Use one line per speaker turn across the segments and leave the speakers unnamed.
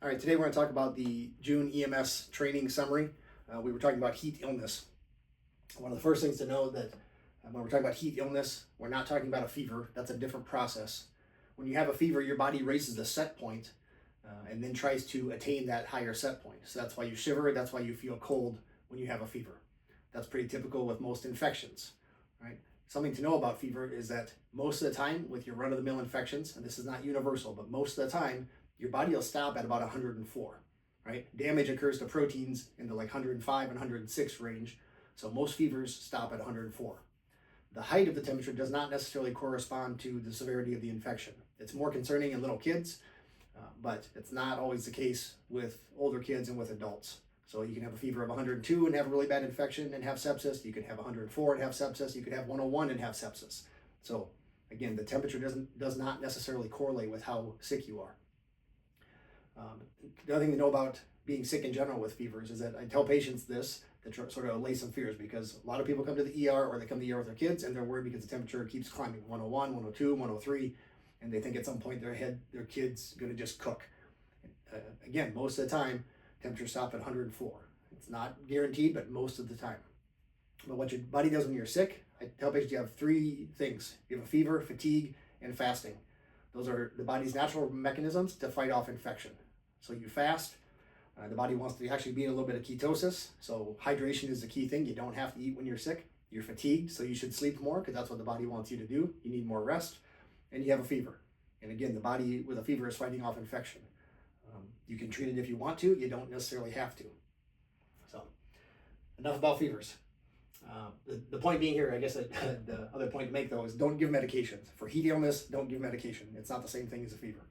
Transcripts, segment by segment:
All right, today we're going to talk about the June EMS training summary. We were talking about heat illness. One of the first things to know that when we're talking about heat illness, we're not talking about a fever. That's a different process. When you have a fever, your body raises the set point and then tries to attain that higher set point. So that's why you shiver. That's why you feel cold when you have a fever. That's pretty typical with most infections, right? Something to know about fever is that most of the time with your run-of-the-mill infections, and this is not universal, but most of the time, your body will stop at about 104, right? Damage occurs to proteins in the like 105 and 106 range, so most fevers stop at 104. The height of the temperature does not necessarily correspond to the severity of the infection. It's more concerning in little kids, but it's not always the case with older kids and with adults. So you can have a fever of 102 and have a really bad infection and have sepsis. You can have 104 and have sepsis. You could have 101 and have sepsis. So again, the temperature does not necessarily correlate with how sick you are. The other thing to know about being sick in general with fevers is that I tell patients this to sort of allay some fears, because a lot of people come to the ER or they come to the ER with their kids and they're worried because the temperature keeps climbing 101, 102, 103, and they think at some point their kid's going to just cook. Again, most of the time, temperatures stop at 104. It's not guaranteed, but most of the time. But what your body does when you're sick, I tell patients you have three things. You have a fever, fatigue, and fasting. Those are the body's natural mechanisms to fight off infection. So you fast, the body wants to actually be in a little bit of ketosis, so hydration is the key thing. You don't have to eat when you're sick. You're fatigued, so you should sleep more because that's what the body wants you to do. You need more rest, and you have a fever. And again, the body with a fever is fighting off infection. You can treat it if you want to. You don't necessarily have to. So enough about fevers. The point being here, I guess the other point to make though is don't give medications. For heat illness, don't give medication. It's not the same thing as a fever.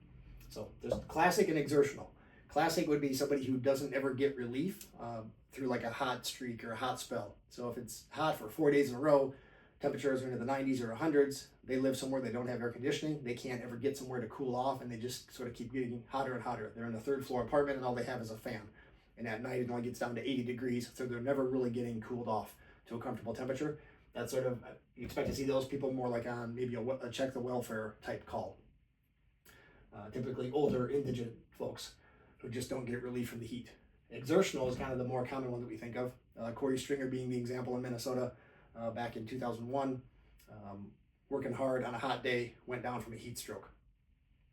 So there's classic and exertional. Classic would be somebody who doesn't ever get relief through like a hot streak or a hot spell. So if it's hot for 4 days in a row, temperatures are into the 90s or 100s, they live somewhere they don't have air conditioning, they can't ever get somewhere to cool off, and they just sort of keep getting hotter and hotter. They're in a third floor apartment and all they have is a fan. And at night it only gets down to 80 degrees, so they're never really getting cooled off to a comfortable temperature. That's sort of, you expect to see those people more like on maybe a check the welfare type call. Typically older, indigent folks who just don't get relief from the heat. Exertional is kind of the more common one that we think of. Corey Stringer being the example in Minnesota back in 2001, working hard on a hot day, went down from a heat stroke.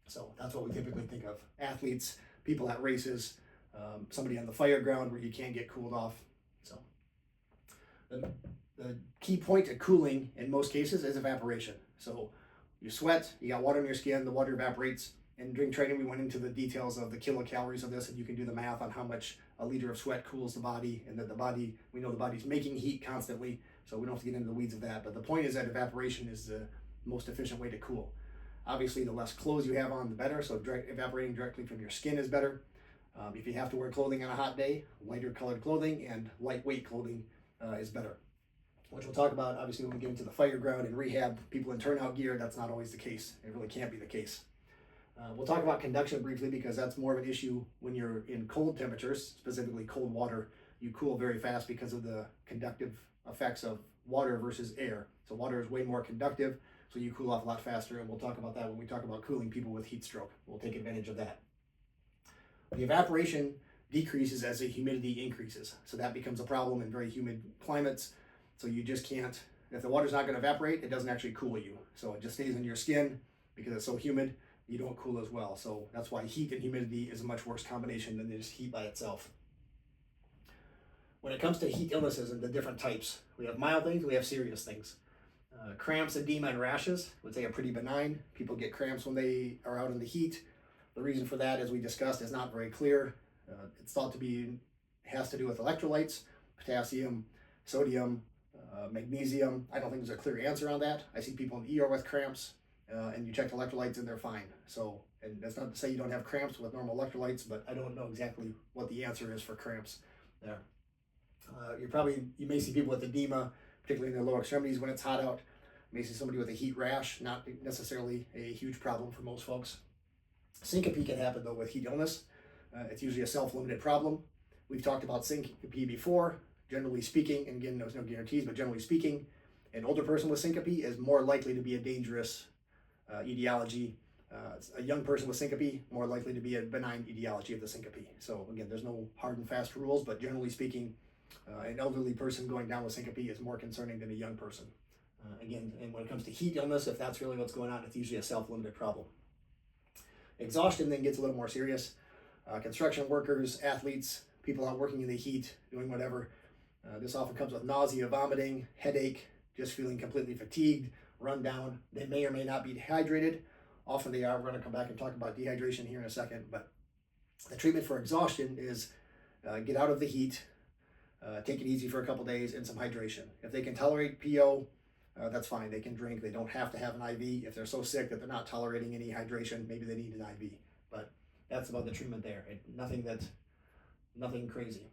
So that's what we typically think of. Athletes, people at races, somebody on the fire ground where you can't get cooled off. So the key point to cooling in most cases is evaporation. So you sweat, you got water in your skin, the water evaporates. And during training, we went into the details of the kilocalories of this, and you can do the math on how much a liter of sweat cools the body, and that we know the body's making heat constantly, so we don't have to get into the weeds of that. But the point is that evaporation is the most efficient way to cool. Obviously, the less clothes you have on, the better, so evaporating directly from your skin is better. If you have to wear clothing on a hot day, lighter colored clothing and lightweight clothing is better. Which we'll talk about, obviously, when we get into the fire ground and rehab, people in turnout gear, that's not always the case. It really can't be the case. We'll talk about conduction briefly because that's more of an issue when you're in cold temperatures, specifically cold water. You cool very fast because of the conductive effects of water versus air. So water is way more conductive, so you cool off a lot faster, and we'll talk about that when we talk about cooling people with heat stroke. We'll take advantage of that. The evaporation decreases as the humidity increases, so that becomes a problem in very humid climates. So you just can't, if the water's not going to evaporate, it doesn't actually cool you. So it just stays in your skin because it's so humid. You don't cool as well. So that's why heat and humidity is a much worse combination than just heat by itself. When it comes to heat illnesses and the different types, we have mild things, we have serious things. Cramps, edema, and rashes would say are pretty benign. People get cramps when they are out in the heat. The reason for that, as we discussed, is not very clear. It's thought to be, has to do with electrolytes, potassium, sodium, magnesium. I don't think there's a clear answer on that. I see people in the ER with cramps. And you check electrolytes and they're fine. So, and that's not to say you don't have cramps with normal electrolytes, but I don't know exactly what the answer is for cramps there. You may see people with edema, particularly in their lower extremities when it's hot out. You may see somebody with a heat rash, not necessarily a huge problem for most folks. Syncope can happen though with heat illness. It's usually a self-limited problem. We've talked about syncope before. Generally speaking, and again, there's no guarantees, but generally speaking, an older person with syncope is more likely to be a dangerous etiology A young person with syncope more likely to be a benign etiology of the syncope. So again, there's no hard and fast rules, but generally speaking, an elderly person going down with syncope is more concerning than a young person. Again, and when it comes to heat illness, if that's really what's going on, it's usually a self-limited problem. Exhaustion then gets a little more serious. Construction workers, athletes, people out working in the heat, doing whatever. This often comes with nausea, vomiting, headache, just feeling completely fatigued, run down. They may or may not be dehydrated. Often they are. We're going to come back and talk about dehydration here in a second. But the treatment for exhaustion is get out of the heat, take it easy for a couple days, and some hydration. If they can tolerate PO, that's fine. They can drink. They don't have to have an IV. If they're so sick that they're not tolerating any hydration, maybe they need an IV. But that's about the treatment there. Nothing crazy.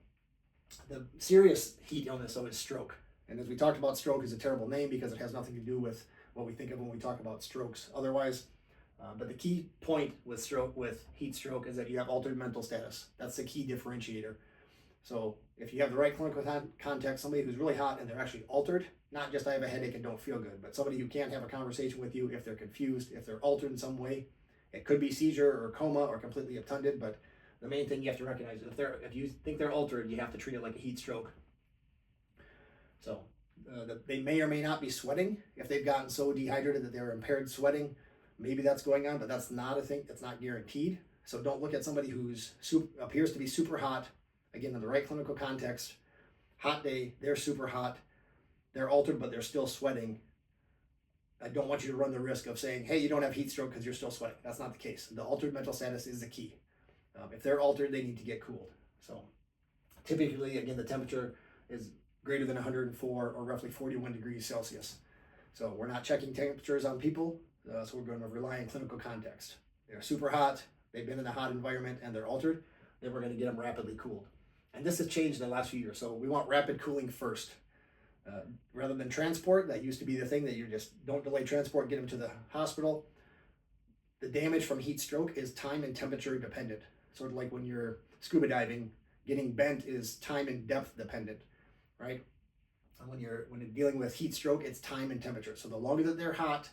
The serious heat illness, though, is stroke. And as we talked about, stroke is a terrible name because it has nothing to do with what we think of when we talk about strokes otherwise. But the key point with heat stroke, is that you have altered mental status. That's the key differentiator. So if you have the right clinical context, somebody who's really hot and they're actually altered, not just I have a headache and don't feel good, but somebody who can't have a conversation with you if they're confused, if they're altered in some way. It could be seizure or coma or completely obtunded, but the main thing you have to recognize is if you think they're altered, you have to treat it like a heat stroke. So they may or may not be sweating. If they've gotten so dehydrated that they're impaired sweating, maybe that's going on, but that's not a thing. That's not guaranteed. So don't look at somebody who's appears to be super hot. Again, in the right clinical context, hot day, they're super hot, they're altered, but they're still sweating. I don't want you to run the risk of saying, hey, you don't have heat stroke because you're still sweating. That's not the case. The altered mental status is the key. If they're altered, they need to get cooled. So typically, again, the temperature is greater than 104 or roughly 41 degrees Celsius. So we're not checking temperatures on people, so we're going to rely on clinical context. They're super hot, they've been in a hot environment, and they're altered, then we're going to get them rapidly cooled. And this has changed in the last few years. So we want rapid cooling first. Rather than transport, that used to be the thing that you just don't delay transport, get them to the hospital. The damage from heat stroke is time and temperature dependent. Sort of like when you're scuba diving, getting bent is time and depth dependent, right? And when you're dealing with heat stroke, it's time and temperature. So the longer that they're hot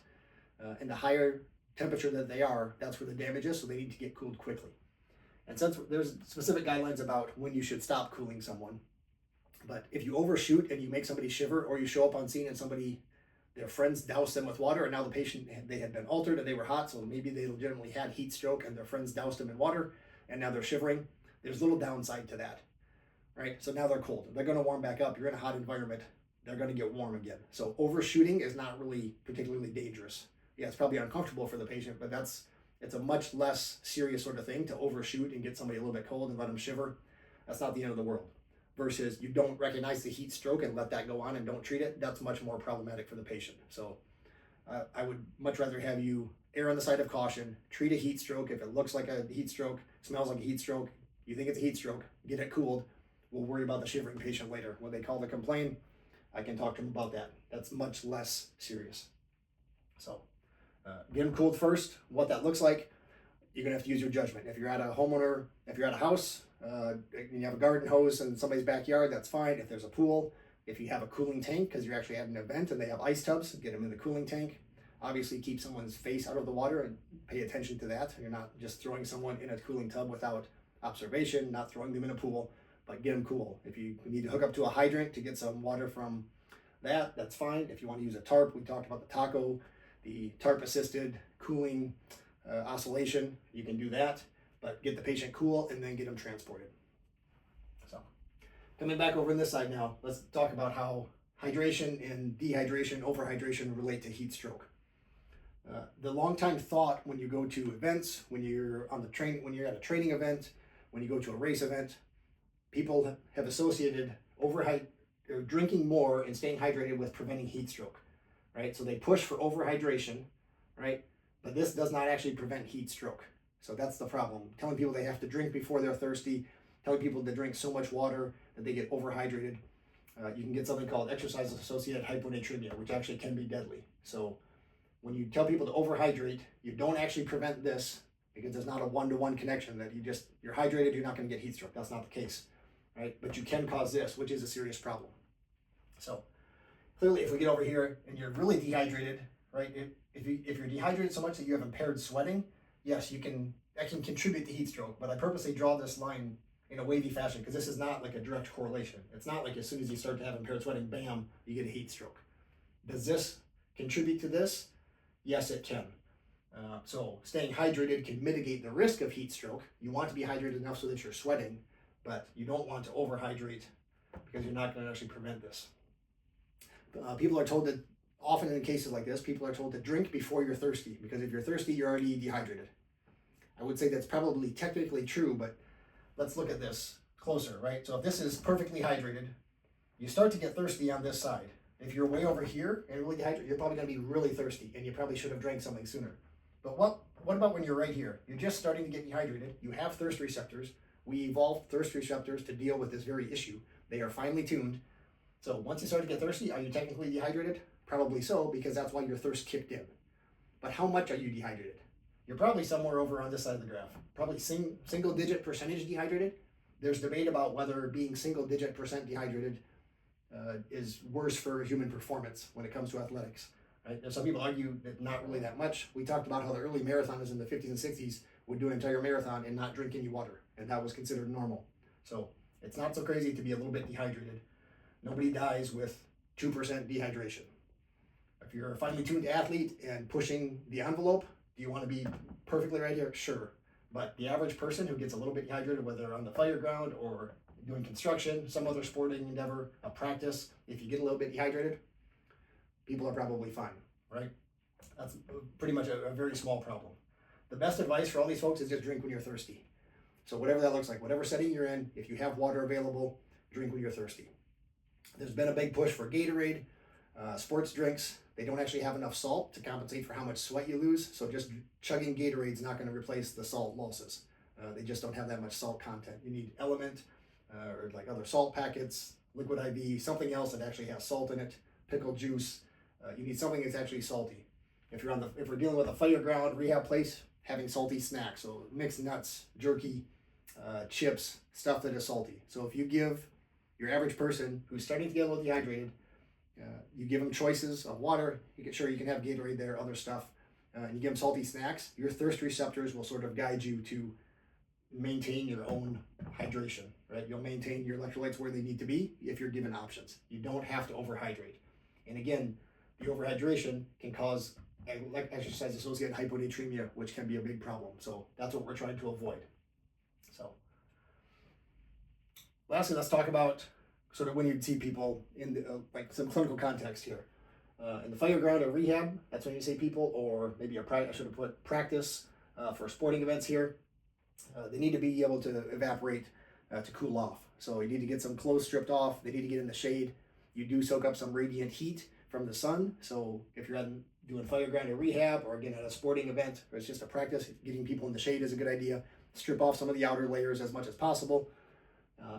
and the higher temperature that they are, that's where the damage is. So they need to get cooled quickly. And since there's specific guidelines about when you should stop cooling someone, but if you overshoot and you make somebody shiver, or you show up on scene and their friends doused them with water, and now the patient, they had been altered and they were hot, so maybe they legitimately had heat stroke and their friends doused them in water, and now they're shivering, there's little downside to that, right? So now they're cold. They're going to warm back up. You're in a hot environment. They're going to get warm again. So overshooting is not really particularly dangerous. Yeah, it's probably uncomfortable for the patient, but it's a much less serious sort of thing to overshoot and get somebody a little bit cold and let them shiver. That's not the end of the world. Versus you don't recognize the heat stroke and let that go on and don't treat it. That's much more problematic for the patient. So I would much rather have you err on the side of caution, treat a heat stroke. If it looks like a heat stroke, smells like a heat stroke, you think it's a heat stroke, get it cooled. We'll worry about the shivering patient later. When they call to complain, I can talk to them about that. That's much less serious. So get them cooled first. What that looks like, you're gonna have to use your judgment. If you're at a homeowner, if you're at a house, you have a garden hose in somebody's backyard, that's fine. If there's a pool, if you have a cooling tank, because you're actually at an event and they have ice tubs, get them in the cooling tank. Obviously keep someone's face out of the water and pay attention to that. You're not just throwing someone in a cooling tub without observation, not throwing them in a pool, but get them cool. If you need to hook up to a hydrant to get some water from that, that's fine. If you want to use a tarp, we talked about the taco, the tarp assisted cooling oscillation, you can do that, but get the patient cool and then get them transported. So coming back over on this side now, let's talk about how hydration and dehydration, overhydration relate to heat stroke. The long time thought when you go to events, when you're at a training event, when you go to a race event, people have associated drinking more and staying hydrated with preventing heat stroke, right? So they push for overhydration, right? But this does not actually prevent heat stroke. So that's the problem. Telling people they have to drink before they're thirsty, telling people to drink so much water that they get overhydrated. You can get something called exercise-associated hyponatremia, which actually can be deadly. So when you tell people to overhydrate, you don't actually prevent this, because there's not a one-to-one connection that you're hydrated, you're not going to get heat stroke. That's not the case, right? But you can cause this, which is a serious problem. So clearly, if we get over here and you're really dehydrated, right? If you're dehydrated so much that you have impaired sweating, yes, that can contribute to heat stroke, but I purposely draw this line in a wavy fashion because this is not like a direct correlation. It's not like as soon as you start to have impaired sweating, bam, you get a heat stroke. Does this contribute to this? Yes, it can. So staying hydrated can mitigate the risk of heat stroke. You want to be hydrated enough so that you're sweating, but you don't want to overhydrate because you're not going to actually prevent this. People are told that often in cases like this, people are told to drink before you're thirsty because if you're thirsty, you're already dehydrated. I would say that's probably technically true, but let's look at this closer, right? So if this is perfectly hydrated, you start to get thirsty on this side. If you're way over here and really dehydrated, you're probably going to be really thirsty and you probably should have drank something sooner. But what about when you're right here? You're just starting to get dehydrated. You have thirst receptors. We evolved thirst receptors to deal with this very issue. They are finely tuned. So once you start to get thirsty, are you technically dehydrated? Probably so, because that's why your thirst kicked in. But how much are you dehydrated? You're probably somewhere over on this side of the graph. Probably single digit percentage dehydrated. There's debate about whether being single digit percent dehydrated is worse for human performance when it comes to athletics. Right? Some people argue that not really that much. We talked about how the early marathoners in the 50s and 60s would do an entire marathon and not drink any water, and that was considered normal. So it's not so crazy to be a little bit dehydrated. Nobody dies with 2% dehydration. If you're a finely tuned athlete and pushing the envelope, do you want to be perfectly right here? Sure. But the average person who gets a little bit dehydrated, whether on the fire ground or doing construction, some other sporting endeavor, a practice, if you get a little bit dehydrated, people are probably fine, right? That's pretty much a very small problem. The best advice for all these folks is just drink when you're thirsty. So whatever that looks like, whatever setting you're in, if you have water available, drink when you're thirsty. There's been a big push for Gatorade, sports drinks. They don't actually have enough salt to compensate for how much sweat you lose. So just chugging Gatorade is not going to replace the salt losses. They just don't have that much salt content. You need Element or like other salt packets, Liquid IV, something else that actually has salt in it, pickled juice. You need something that's actually salty. If we're dealing with a fire ground rehab place, having salty snacks, so mixed nuts, jerky, chips, stuff that is salty. So if you give your average person who's starting to get a little dehydrated, you give them choices of water, you can have Gatorade there, other stuff, and you give them salty snacks, your thirst receptors will sort of guide you to maintain your own hydration, right? You'll maintain your electrolytes where they need to be if you're given options. You don't have to overhydrate. And again, the overhydration can cause exercise-associated hyponatremia, which can be a big problem. So that's what we're trying to avoid. So lastly, let's talk about sort of when you'd see people in the, like some clinical context here. In the fire ground or rehab, that's when you see people, or maybe I should have put practice for sporting events here. They need to be able to evaporate to cool off. So you need to get some clothes stripped off. They need to get in the shade. You do soak up some radiant heat from the sun. So if you're doing fire ground or rehab, or again at a sporting event, or it's just a practice, getting people in the shade is a good idea. Strip off some of the outer layers as much as possible.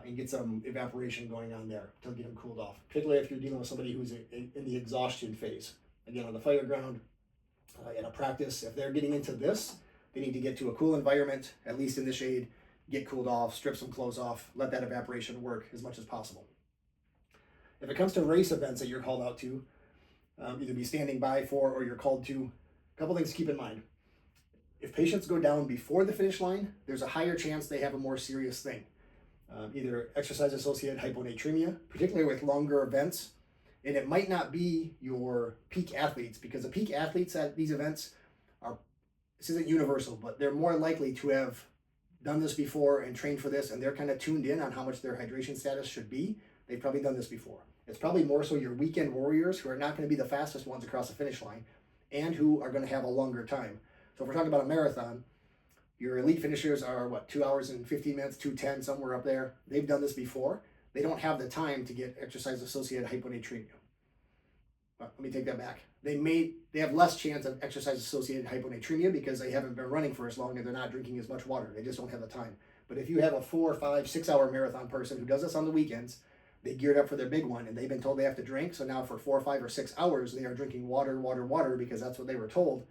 And get some evaporation going on there to get them cooled off, particularly if you're dealing with somebody who's in the exhaustion phase. Again, on the fire ground, in a practice, if they're getting into this, they need to get to a cool environment, at least in the shade, get cooled off, strip some clothes off, let that evaporation work as much as possible. If it comes to race events that you're called out to, either be standing by for or you're called to, a couple things to keep in mind. If patients go down before the finish line, there's a higher chance they have a more serious thing. Either exercise-associated hyponatremia, particularly with longer events. And it might not be your peak athletes, because the peak athletes at these events this isn't universal, but they're more likely to have done this before and trained for this, and they're kind of tuned in on how much their hydration status should be. They've probably done this before. It's probably more so your weekend warriors who are not going to be the fastest ones across the finish line and who are going to have a longer time. So if we're talking about a marathon, your elite finishers are 2 hours and 15 minutes, 2:10, somewhere up there. They've done this before. They don't have the time to get exercise-associated hyponatremia. Well, let me take that back. They have less chance of exercise-associated hyponatremia because they haven't been running for as long and they're not drinking as much water. They just don't have the time. But if you have a 4, 5, 6 hour marathon person who does this on the weekends, they geared up for their big one and they've been told they have to drink. So now for 4, 5, or 6 hours, they are drinking water because that's what they were told.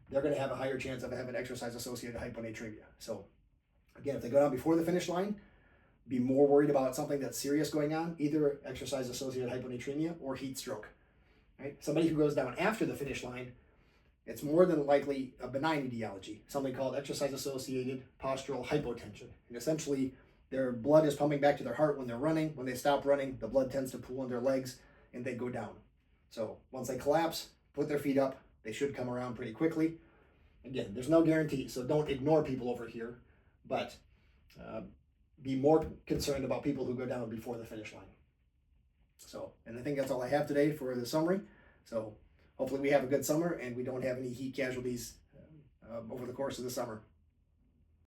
They're going to have a higher chance of having exercise-associated hyponatremia. So again, if they go down before the finish line, be more worried about something that's serious going on, either exercise-associated hyponatremia or heat stroke. Right? Somebody who goes down after the finish line, it's more than likely a benign etiology, something called exercise-associated postural hypotension. And essentially, their blood is pumping back to their heart when they're running. When they stop running, the blood tends to pool in their legs and they go down. So once they collapse, put their feet up, they should come around pretty quickly. Again, there's no guarantee, so don't ignore people over here, but be more concerned about people who go down before the finish line. So, and I think that's all I have today for the summary. So hopefully we have a good summer and we don't have any heat casualties over the course of the summer.